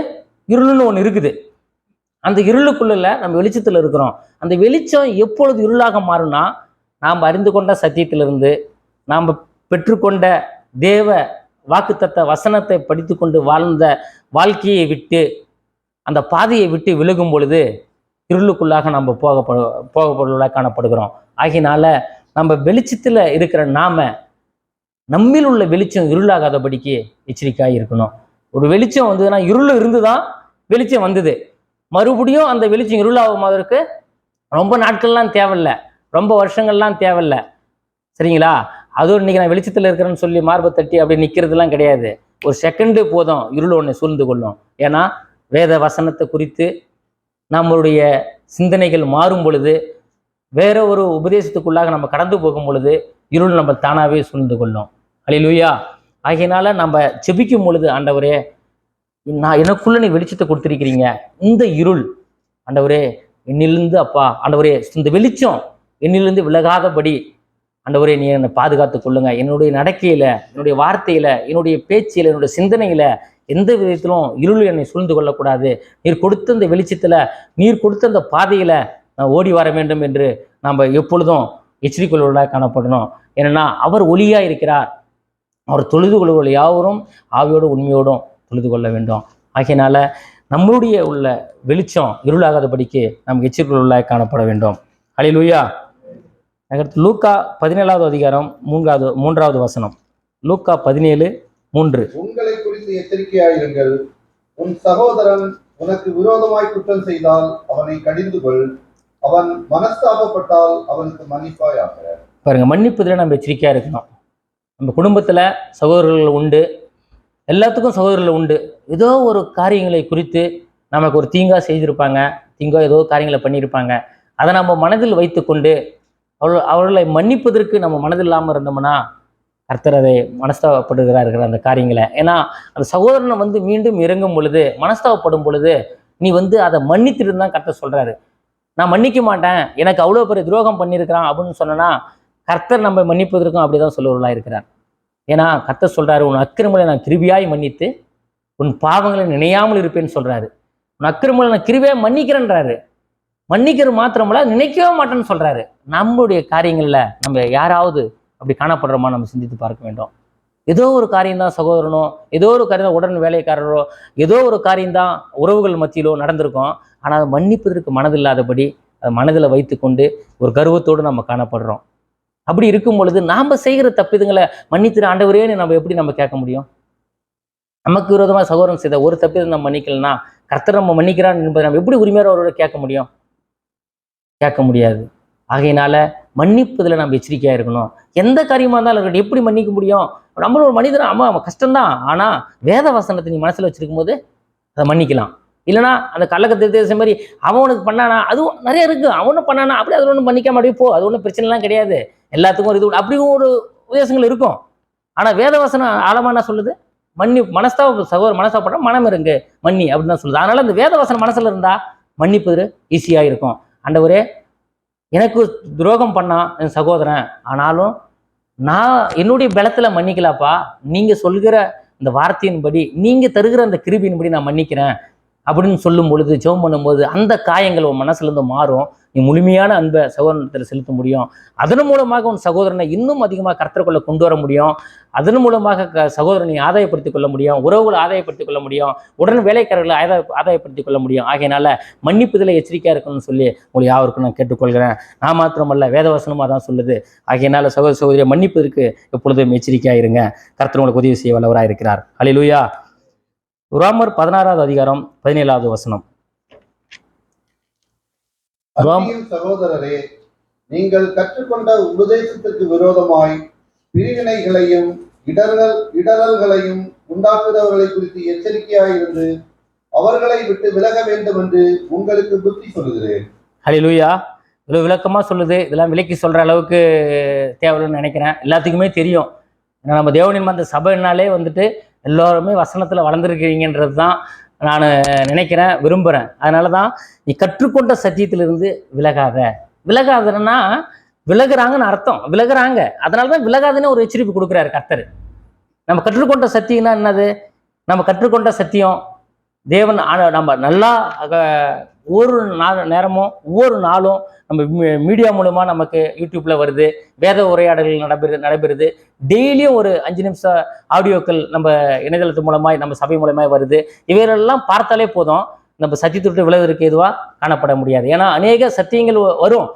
இருள்னு ஒன்று இருக்குது. அந்த இருளுக்குள்ள நம்ம வெளிச்சத்தில் இருக்கிறோம். அந்த வெளிச்சம் எப்பொழுது இருளாக மாறும்னா, நாம் அறிந்து கொண்ட சத்தியத்திலிருந்து நாம் பெற்றுக்கொண்ட தேவ வாக்குத்தத்த வசனத்தை படித்து கொண்டு வாழ்ந்த வாழ்க்கையை விட்டு அந்த பாதையை விட்டு விலகும் பொழுது இருளுக்குள்ளாக நம்ம போகப்படுவதாக காணப்படுகிறோம். ஆகினால நம்ம வெளிச்சத்தில் இருக்கிற நம்மில் உள்ள வெளிச்சம் இருளாகாதபடிக்கு எச்சரிக்கையாக இருக்கணும். ஒரு வெளிச்சம் வந்ததுன்னா இருள் இருந்துதான் வெளிச்சம் வந்தது, மறுபடியும் அந்த வெளிச்சம் இருளாகுவதற்கு ரொம்ப நாட்கள்லாம் தேவையில்லை, ரொம்ப வருஷங்கள்லாம் தேவையில்லை. சரிங்களா? அதுவும் இன்னைக்கு நான் வெளிச்சத்தில் இருக்கிறேன்னு சொல்லி மார்பை தட்டி அப்படி நிற்கிறதுலாம் கிடையாது. ஒரு செகண்டு போதும் இருள் ஒன்று சூழ்ந்து கொள்ளும். ஏன்னா வேத வசனத்தை குறித்து நம்மளுடைய சிந்தனைகள் மாறும் பொழுது, வேற ஒரு உபதேசத்துக்குள்ளாக நம்ம கடந்து போகும் பொழுது இருள் நம்ம தானாகவே சூழ்ந்து கொள்ளும். ஹல்லேலூயா. ஆகையினால நம்ம செபிக்கும் பொழுது, ஆண்டவரே எனக்குள்ள நீ வெளிச்சத்தை கொடுத்திருக்கிறீங்க, இந்த இருள் ஆண்டவரே என்னிலிருந்து அப்பா ஆண்டவரே இந்த வெளிச்சம் என்னிலிருந்து விலகாதபடி ஆண்டவரே நீ என்னை பாதுகாத்து கொள்ளுங்க. என்னுடைய நடக்கையில, என்னுடைய வார்த்தையில, என்னுடைய பேச்சில, என்னுடைய சிந்தனையில எந்த விதத்திலும் இருள் என்னை சூழ்ந்து கொள்ளக்கூடாது. நீர் கொடுத்த இந்த வெளிச்சத்தில், நீர் கொடுத்த அந்த பாதையில் நான் ஓடி வர வேண்டும் என்று நாம் எப்பொழுதும் எச்சரிக்கையுள்ளவர்களாக காணப்படணும். ஏன்னா அவர் ஒளியாக இருக்கிறார். அவர் தொழுது கொள்ளுகள் யாவரும் ஆவியோடும் உண்மையோடும் தொழுது கொள்ள வேண்டும். ஆகையினால நம்மளுடைய உள்ள வெளிச்சம் இருளாகாதபடிக்கு நாம் எச்சரிக்கையுள்ளவர்களாக காணப்பட வேண்டும். ஹல்லேலூயா. அடுத்து லூக்கா 17வது அதிகாரம் 3வது வசனம். லூக்கா 17:3. உங்களை குறித்து எச்சரிக்கையாயிருங்கள். உன் சகோதரன் உனக்கு விரோதமாய் குற்றம் செய்தால் அவனை கடிந்து கொள். அவன் மனஸ்தாபப்பட்டால் அவனுக்கு மன்னிப்பாயாக. பாருங்க, மன்னிப்பதில் நம்ம எச்சரிக்கையா இருக்கணும். நம்ம குடும்பத்துல சகோதரர்கள் உண்டு, எல்லாத்துக்கும் சகோதரர்கள் உண்டு. ஏதோ ஒரு காரியங்களை குறித்து நமக்கு ஒரு தீங்கா செய்திருப்பாங்க, தீங்கா ஏதோ காரியங்களை பண்ணியிருப்பாங்க. அதை நம்ம மனதில் வைத்துக்கொண்டு அவர்களை மன்னிப்பதற்கு நம்ம மனதில் இல்லாமல் இருந்தோம்னா கர்த்தர் அதை மனஸ்தாபப்படுகிறார்கள் அந்த காரியங்களை. ஏன்னா அந்த சகோதரனை மீண்டும் இறங்கும் பொழுது, மனஸ்தாபப்படும் பொழுது நீ அதை மன்னித்துட்டு தான் கர்த்தர் சொல்றாரு. நான் மன்னிக்க மாட்டேன், எனக்கு அவ்வளோ பெரிய துரோகம் பண்ணியிருக்கிறான் அப்படின்னு சொன்னா கர்த்தர் நம்ம மன்னிப்பதற்கும் அப்படிதான் சொல்லுவர்களாக இருக்கிறார். ஏன்னா கர்த்தர் சொல்றாரு, உன் அக்கிரமங்களை நான் கிருபியாய் மன்னித்து உன் பாவங்களை நினையாமல் இருப்பேன்னு சொல்றாரு. உன் அக்கிரமங்களை நான் கிருபியாய் மன்னிக்கிறேன்றாரு. மன்னிக்கிறது மாத்திரமல்ல, நினைக்கவே மாட்டேன்னு சொல்றாரு. நம்மளுடைய காரியங்கள்ல நம்ம யாராவது அப்படி காணப்படுறோமா நம்ம சிந்தித்து பார்க்க வேண்டும். ஏதோ ஒரு காரியம்தான் சகோதரனோ, ஏதோ ஒரு காரியம் தான் உடன் வேலைக்காரரோ, ஏதோ ஒரு காரியம்தான் உறவுகள் மத்தியிலோ நடந்திருக்கோம். ஆனால் அதை மன்னிப்பதற்கு மனதில்லாதபடி அதை மனதில் வைத்து கொண்டு ஒரு கர்வத்தோடு நம்ம காணப்படுறோம். அப்படி இருக்கும் பொழுது நாம் செய்கிற தப்பிதங்களை மன்னித்திரு ஆண்டவரேன்னு நம்ம எப்படி நம்ம கேட்க முடியும்? நமக்கு விரோதமாக சகோதரன் செய்த ஒரு தப்பிதை நம்ம மன்னிக்கலன்னா கர்த்தர் நம்ம மன்னிக்கிறான் என்பதை நம்ம எப்படி உரிமையாக அவரோட கேட்க முடியும்? கேட்க முடியாது. ஆகையினால மன்னிப்பதில் நம்ம எச்சரிக்கையாக இருக்கணும். எந்த காரியமாக இருந்தாலும் இருக்கட்டும், எப்படி மன்னிக்க முடியும்? நம்மளும் ஒரு மனிதன், அவன் கஷ்டம்தான். ஆனால் வேத வசனத்தை நீ மனசில் வச்சிருக்கும் போது அதை மன்னிக்கலாம். இல்லைனா அந்த கள்ளக்கத்தை மாதிரி அவனுக்கு பண்ணானா, அதுவும் நிறைய இருக்கு, அவனும் பண்ணானா அப்படி அது ஒன்றும் மன்னிக்காம அப்படியே போ, அது ஒன்றும் பிரச்சனைலாம் கிடையாது, எல்லாத்துக்கும் இது அப்படியும் ஒரு உபதேசங்கள் இருக்கும். ஆனால் வேத வசனம் ஆழமா என்ன சொல்லுது? சகோதர மனஸ்தாபப்பட மனம் இருங்க மன்னி அப்படின்னு தான் சொல்லுது. அதனால இந்த வேத வசனம் மனசுல இருந்தா மன்னிப்பது ஈஸியா இருக்கும். ஆண்டவரே, எனக்கு துரோகம் பண்ணான் என் சகோதரன், ஆனாலும் நான் என்னுடைய பலத்துல மன்னிக்கலாப்பா, நீங்க சொல்கிற இந்த வார்த்தையின்படி, நீங்க தருகிற அந்த கிருபியின்படி நான் மன்னிக்கிறேன் அப்படின்னு சொல்லும் பொழுது, ஜெபம் பண்ணும்போது அந்த காயங்கள் உன் மனசுல இருந்து மாறும். நீ முழுமையான அன்பை சகோதரத்தில் செலுத்த முடியும். அதன் மூலமாக உன் சகோதரனை இன்னும் அதிகமாக கர்த்தருக்குள்ள கொண்டு வர முடியும். அதன் மூலமாக சகோதரனை ஆதாயப்படுத்திக் கொள்ள முடியும், உறவுகளை ஆதாயப்படுத்திக் கொள்ள முடியும், உடன் வேலைக்காரர்களை ஆதாயப்படுத்திக் கொள்ள முடியும். ஆகையினால மன்னிப்புதில் எச்சரிக்கையா இருக்கணும்னு சொல்லி உங்களை யாருக்கும் நான் கேட்டுக்கொள்கிறேன். நான் மாத்திரமல்ல, வேதவசனமா தான் சொல்லுது. ஆகையினால சகோதர சகோதரியை மன்னிப்பதற்கு எப்பொழுதும் எச்சரிக்கையா இருங்க. கர்த்தர் உங்களுக்கு உதவி செய்ய வல்லவராக இருக்கிறார். ஹல்லேலூயா. ரோமர் 16வது அதிகாரம் 17வது வசனம். சகோதரரே, நீங்கள் கற்றுக்கொண்ட உபதேசத்திற்கு விரோதமாய் பிரிவினைகளையும் இடரல்களையும் உண்டாக்குறவர்களை குறித்து எச்சரிக்கையாயிருந்து அவர்களை விட்டு விலக வேண்டும் என்று உங்களுக்கு புத்தி சொல்லுகிறேன். ஹல்லேலூயா. இவ்வளவு விளக்கமா சொல்லுது. இதெல்லாம் விலக்கி சொல்ற அளவுக்கு தேவைன்னு நினைக்கிறேன். எல்லாத்துக்குமே தெரியும். ஏன்னா நம்ம தேவனின் அந்த சபைனாலே எல்லாருமே வசனத்துல வளர்ந்துருக்கிறீங்கன்றது தான் நான் நினைக்கிறேன், விரும்புகிறேன். அதனால தான் நீ கற்றுக்கொண்ட சத்தியத்திலிருந்து விலகாதன்னா விலகுறாங்கன்னு அர்த்தம், விலகுறாங்க. அதனால தான் விலகாதுன்னு ஒரு எச்சரிப்பு கொடுக்குறாரு கர்த்தர். நம்ம கற்றுக்கொண்ட சத்தியம்னா என்னது? நம்ம கற்றுக்கொண்ட சத்தியம் தேவன் நம்ம நல்லா ஒவ்வொரு நேரமும் ஒவ்வொரு நாளும் நம்ம மீடியா மூலமாக நமக்கு யூடியூப்ல வருது, வேத உரையாடல்கள் நடைபெறுது. டெய்லியும் ஒரு 5 நிமிஷம் ஆடியோக்கள் நம்ம இணையதளத்து மூலமாய் நம்ம சபை மூலமாய் வருது. இவைகளெல்லாம் பார்த்தாலே போதும், நம்ம சத்தியத்தை விலகுவதற்கு எதுவாக காணப்பட முடியாது. ஏன்னா அநேக சத்தியங்கள் வரும்.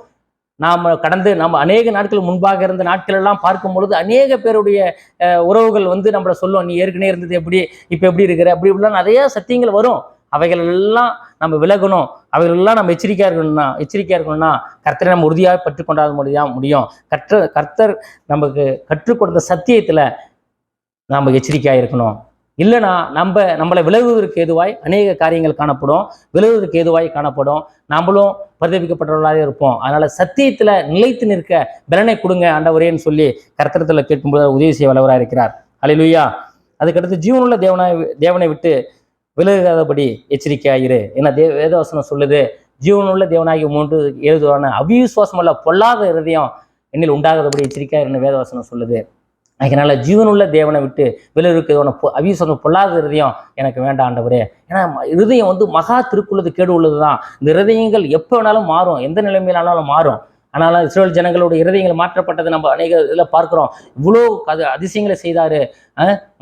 நம்ம அநேக நாட்கள் முன்பாக இருந்த நாட்கள் எல்லாம் பார்க்கும் பொழுது அநேக பேருடைய உறவுகள் நம்மளை சொல்லும், நீ ஏற்கனவே இருந்தது எப்படி, இப்போ எப்படி இருக்கிற, அப்படி இப்படிலாம் நிறைய சத்தியங்கள் வரும். அவைகள் எல்லாம் நம்ம விலகணும். அவைகள் எல்லாம் நம்ம எச்சரிக்கையா இருக்கணும்னா கர்த்தரை நம்ம உறுதியாக பற்றுக்கொண்டாத முடியும். கர்த்தர் நமக்கு கற்றுக் கொடுத்த சத்தியத்துல நம்ம எச்சரிக்கையா இருக்கணும். இல்லைன்னா நம்மளை விலகுவதற்கு ஏதுவாய் அநேக காரியங்கள் காணப்படும். நம்மளும் பரிதபிக்கப்பட்டவர்களாக இருப்போம். அதனால சத்தியத்துல நிலைத்து நிற்க பலனை கொடுங்க ஆண்டவரேன்னு சொல்லி கர்த்தரத்துல கேட்கும்போது உதவி செய்ய வல்லவராக இருக்கிறார். ஹல்லேலூயா. அதுக்கடுத்து ஜீவனுள்ள தேவனை விட்டு விலகாதபடி எச்சரிக்கையாயிரு. ஏன்னா வேதவசனம் சொல்லுது, ஜீவனுள்ள தேவனாகி 3:7 அவிசுவாசம் அல்ல பொல்லாத இருதயம் என்னில் உண்டாகாதபடி எச்சரிக்கையாயிருன்னு வேதவசனம் சொல்லுது. அதனால ஜீவனுள்ள தேவனை விட்டு விலருக்கிறவன அவிசுவாசம் பொல்லாத இருதயம் எனக்கு வேண்டாம் ஆண்டவரே. ஏன்னா இருதயம் வந்து மகா திருக்குள்ளது கேடு உள்ளது தான். இந்த இருதயங்கள் எப்போ வேணாலும் மாறும், எந்த நிலைமையிலானாலும் மாறும். ஆனாலும் இஸ்ரேல் ஜனங்களோட இருதயங்கள் மாற்றப்பட்டதை நம்ம அநேக இதில் பார்க்குறோம். இவ்வளோ அதிசயங்களை செய்தாரு.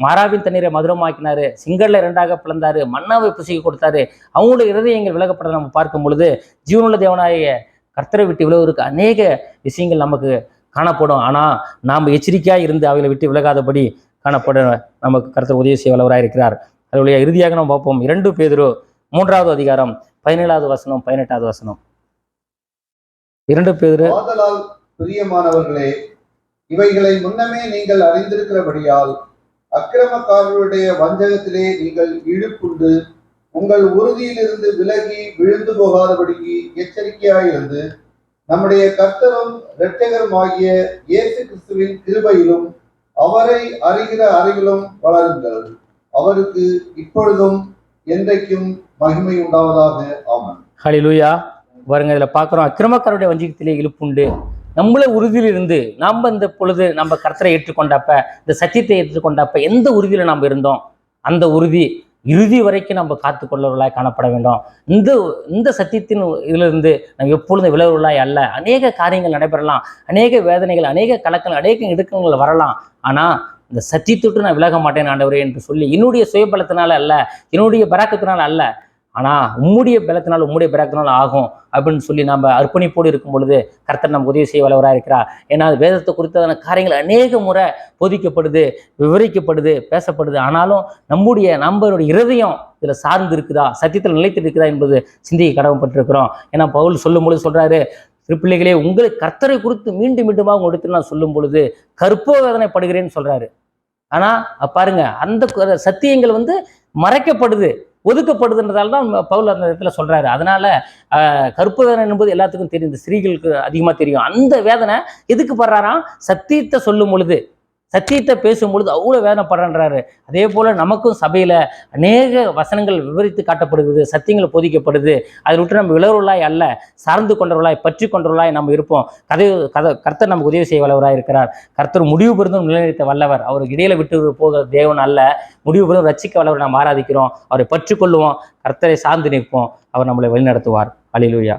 மாறாவின் தண்ணீரை மதுரமாக்கினாரு, சிங்கல்ல 2ஆக பிளந்தாரு, மன்னாவை புசிக்க கொடுத்தாரு. அவங்களோட இருதயங்கள் விலகப்பட்டதை நம்ம பார்க்கும் பொழுது ஜீவனுள்ள தேவனாய கர்த்தரை விட்டு விலகுவதற்கு அநேக விஷயங்கள் நமக்கு காணப்படும். ஆனால் நாம் எச்சரிக்கையாக இருந்து அவைகளை விட்டு விலகாதபடி காணப்பட நமக்கு கர்த்தர் உதவி செய்ய வல்லவராக இருக்கிறார். அதனுடைய இறுதியாக நம்ம பார்ப்போம். 2 பேதுரு 3வது அதிகாரம் 17வது வசனம் 18வது வசனம். 2 பேதுரு. ஆதலால் பிரியமானவர்களே, இவைகளை முன்னமே நீங்கள் அறிந்திருக்கிறபடியால் அக்கிரமக்காரருடைய வஞ்சகத்திலே நீங்கள் இழுப்புண்டு உங்கள் உறுதியிலிருந்து விலகி விழுந்து போகாதபடிக்கு எச்சரிக்கையாயிருந்து நம்முடைய கர்த்தரும் இரட்சகருமாகிய இயேசு கிறிஸ்துவின் கிருபையிலும் அவரை அறிகிற அறிவிலும் வளருங்கள். அவருக்கு இப்பொழுதும் என்றைக்கும் மகிமை உண்டாவதாக. ஆமென். ஹல்லேலூயா. பாருங்க, இதில் பார்க்குறோம், அக்கிரமக்காரருடைய வஞ்சகத்திலே இழுப்புண்டு நம்மளே உறுதியில் இருந்து நாம் இந்த பொழுது நம்ம கர்த்தரை ஏற்றுக்கொண்டப்ப, இந்த சத்தியத்தை ஏற்றுக்கொண்டப்ப எந்த உறுதியில் நாம் இருந்தோம் அந்த உறுதி இறுதி வரைக்கும் நம்ம காத்து கொள்ளவர்களாய் காணப்பட வேண்டும். இந்த சத்தியத்தின் இதிலிருந்து நம்ம எப்பொழுதும் விலகுவர்களாய் அல்ல. அநேக காரியங்கள் நடைபெறலாம், அநேக வேதனைகள், அநேக கலக்கங்கள், அநேக இடுக்கங்கள் வரலாம். ஆனால் இந்த சத்தியத்தொட்டு நான் விலக மாட்டேன் ஆண்டவரே என்று சொல்லி என்னுடைய சுயபலத்தினால அல்ல, என்னுடைய பராக்கத்தினால அல்ல, ஆனால் உம்முடைய பலத்தினால் உம்முடைய பராக்கத்தினால் ஆகும் அப்படின்னு சொல்லி நம்ம அர்ப்பணிப்போடு இருக்கும் பொழுது கர்த்தர் நமக்கு உதவி செய்ய வல்லவராக இருக்கிறார். ஏன்னா வேதத்தை குறித்ததான காரியங்கள் அநேக முறை போதிக்கப்படுது, விவரிக்கப்படுது, பேசப்படுது. ஆனாலும் நம்மளுடைய இருதயம் இதில் சார்ந்து இருக்குதா, சத்தியத்தில் நிலைத்து இருக்குதா என்பது சிந்திக்க கடமைப்பட்டிருக்கிறோம். ஏன்னா பவுல் சொல்லும் பொழுது சொல்றாரு, திருப்பிள்ளைகளே உங்களுக்கு கர்த்தரை குறித்து மீண்டும் மீண்டுமாக உங்க இடத்துல நான் சொல்லும் பொழுது கற்போ வேதனைப்படுகிறேன்னு சொல்றாரு. ஆனா பாருங்க, அந்த சத்தியங்கள் வந்து மறைக்கப்படுது, ஒதுக்கப்படுதுன்றதால தான் பவுல் அந்த இடத்துல சொல்றாரு. அதனால கற்பு வேதனை என்பது எல்லாத்துக்கும் தெரியும், இந்த ஸ்திரீகளுக்கு அதிகமாக தெரியும். அந்த வேதனை எதுக்கு படுறாராம்? சத்தியத்தை சொல்லும் பொழுது, சத்தியத்தை பேசும் பொழுது அவ்வளோ வேதனைப்படுறான்றாரு. அதே போல் நமக்கும் சபையில் அநேக வசனங்கள் விவரித்து காட்டப்படுகிறது, சத்தியங்கள் போதிக்கப்படுது. அதை விட்டு நம்ம விளவர்களாய் அல்ல, சார்ந்து கொண்டவர்களாய், பற்றி கொண்டவர்களாய் நம்ம இருப்போம். கர்த்தர் நமக்கு உதவி செய்ய வல்லவராக இருக்கிறார். கர்த்தர் முடிவு பெருந்தும் நிலைநிறுத்த வல்லவர். அவருக்கு இடையில விட்டு போகிற தேவன் அல்ல, முடிவு பெருந்தும் ரட்சிக்க வல்லவர். நாம் ஆராதிக்கிறோம், அவரை பற்றி கொள்ளுவோம், கர்த்தரை சார்ந்து நிற்போம், அவர் நம்மளை வழிநடத்துவார். அல்லேலூயா.